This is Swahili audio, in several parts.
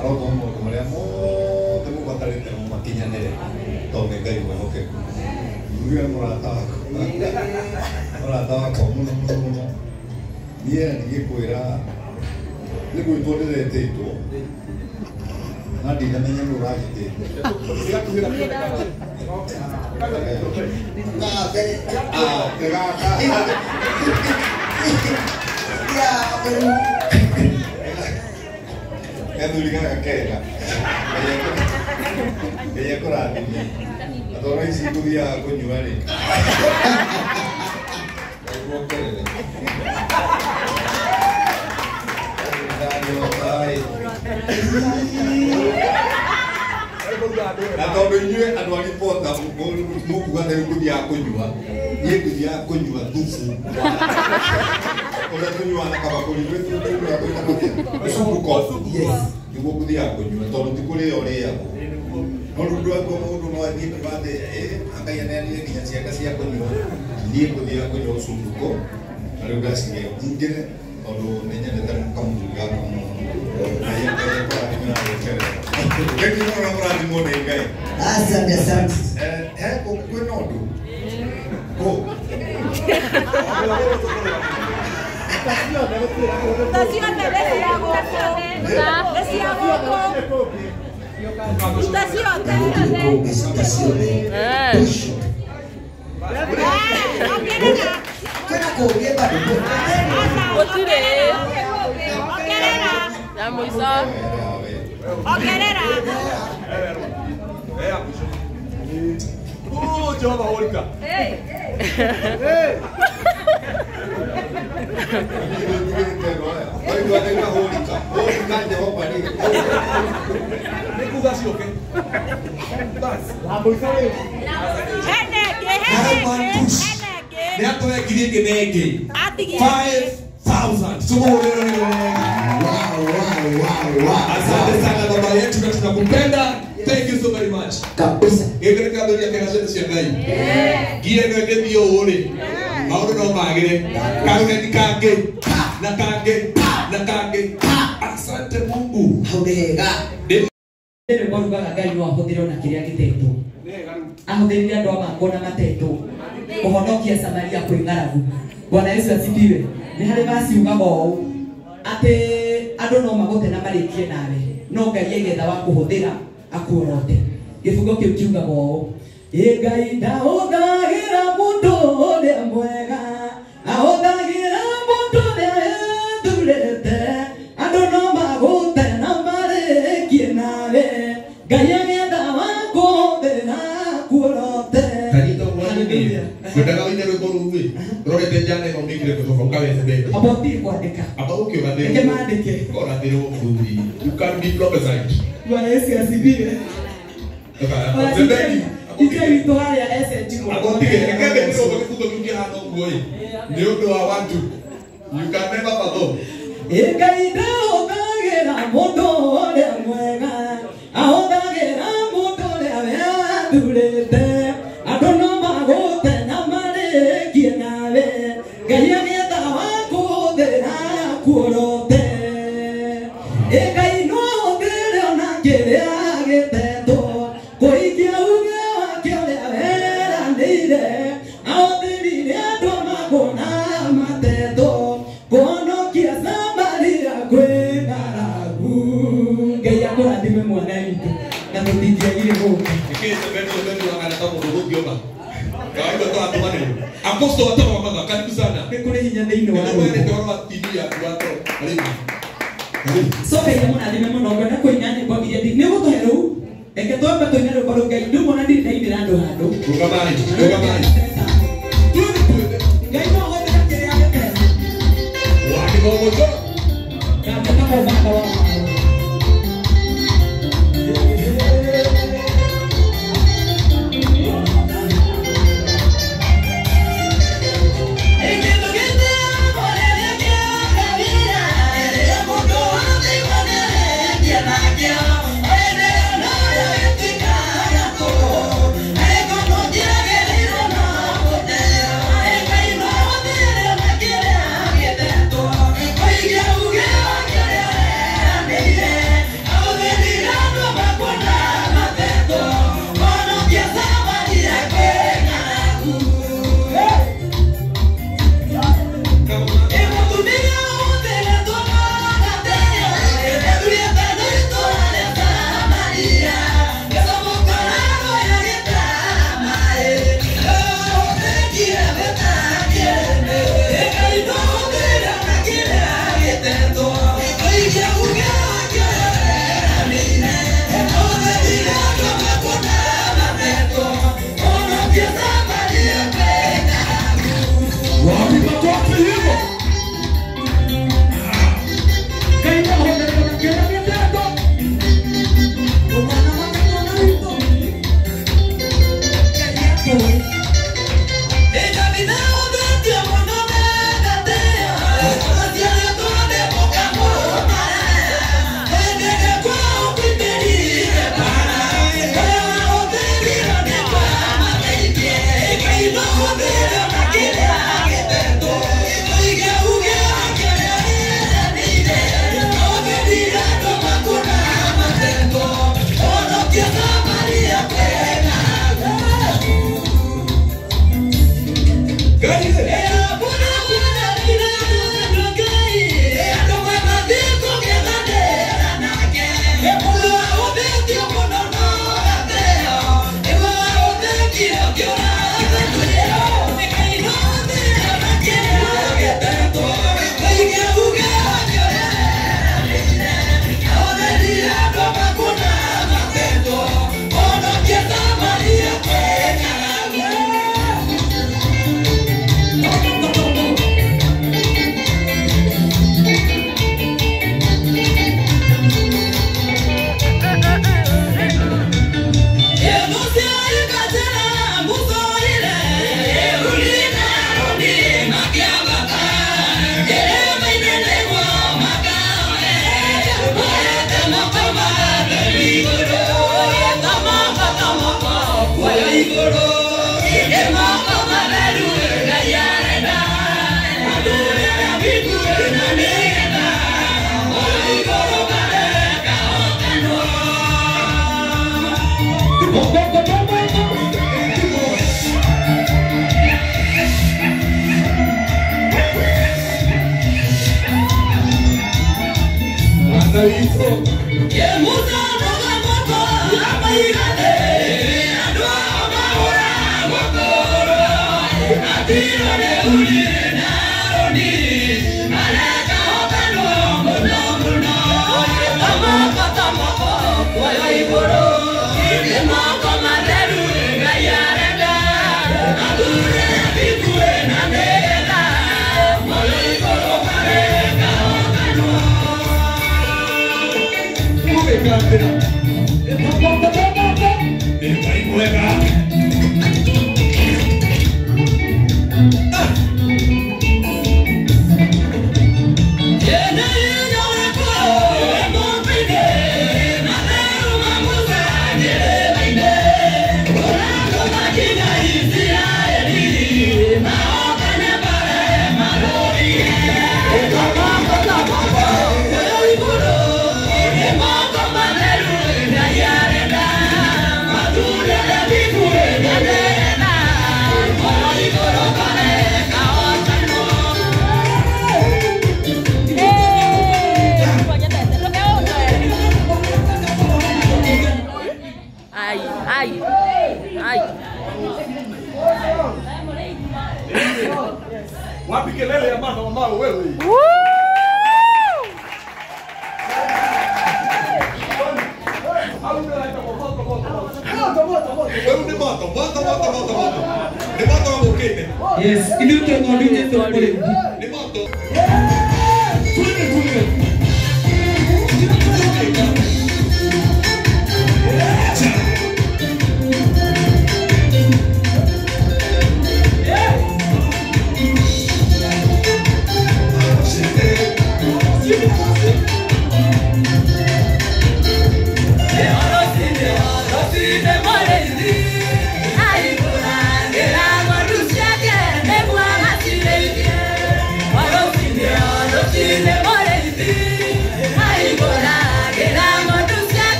arotomo maria mo temo batarite mo makinyanere tome kai mo hoke uya morata ko muno dia ni koira ni ko tole de teito na di na menya lura te kan tulikan kakek lah, kayak Quran ini, atau orang isi itu dia aku jual ni, kayak broker ni, atau benjue anu ani pota, buku bukan dari dia aku jual, dia aku jual tufu. Orang tu jual nak apa kau ni tu aku tak tahu. Suku kau, yes. Juga aku dia aku jual. Tolong tu kuliah orang aku. Kalau dua aku mau dua ni berbeda. Angkat yang ni ni siapa siapa aku jual. Dia aku jual suku kau. Kalau dah sini mungkin kalau nenya datang kamu juga kamu. Ayam apa ni nak cakap. Jadi orang ni mau dengar. Asam. Kau nodu. Kau. Estación de Asante sana baba yetu na tunakupenda. Thank you so very much. Kabisa. Ngeke kado ya kana zetu siangai. Gie ngeke bio ore. Mauro no magire. Kaune nikage. Nakage. Asante Mungu. Haudega. Ndio kwa rugaga Ngai no ahũthĩrwo na kĩrĩa gĩtetwo. Ahũthĩrire andũ amako na matetwo. Kũhonokia Samaria kwĩ ng'aragu. Bwana Yesu asifiwe. Nĩ harĩ maciugaga ũũ atĩ andũ no magũte na marĩkie nawe. No Ngai aigetha wa kũhũthĩra akuorote. Gĩbungo kĩu kiugaga ũũ. Ngai ndahũthagĩra mũndũ ũrĩa mwega. Ahũthagĩra mũndũ ũrĩa ethurĩte. Andũ no magũte na marĩkie nawe. Ngai aigetha wa kũhũthĩra akuorote. Hallelujah. Kwenda wine rwimbo ruwi. Rorete jane no migire kutoka ukaweze mbele. Aboti kuandika. Aba ukiugathirwo. Eke maandike. Korathirwo muruthi. You can be prophesied. Bwana Yesu asifiwe. Zebedi. Ike wito haya SNG kwa. Agotige. Ekebe ndio bakifuko kingi hano ngoi. Ni undu wa watu. You can never forget. Ngai ndahũthagĩra mũndũ ũrĩa mwega. Ahũthagĩra mũndũ ũrĩa ethurĩte. Andũ no magũte na marĩkie nawe. Ngai aigetha wa kũhũthĩra akuorote. Ngai no ahũthĩre ona kĩrĩa gĩtetwo. Kũhingia uge wake ũrĩa weranĩire. Ahũthĩrire andũ amako na matetwo. Kũhonokia Samaria kwĩ ng'aragu. Ngai akũrathime mwana witũ na tũtingĩagire gũka. Apostle watoto wa mama karibu sana. Kule hinya thĩinĩ wa Wewe ndio wa TV ya watu. Karibu. Soka ile mwana ndime mũno ngwenda kũina nyĩmbo iria nĩ gũtũhe rĩu. Reke twambe tũine rwĩmbo rũu Ngai ndumona ndirĩ ndainĩra andũ handũ. Rugamai. Ngai no ahũthĩre kĩrĩa gĩtetwo. Wakigongojo. Katika mũthanga wa Wapi kelele ya mama mama wewe? Yes, ini udah ngomongnya tuh boleh.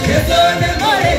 Yes,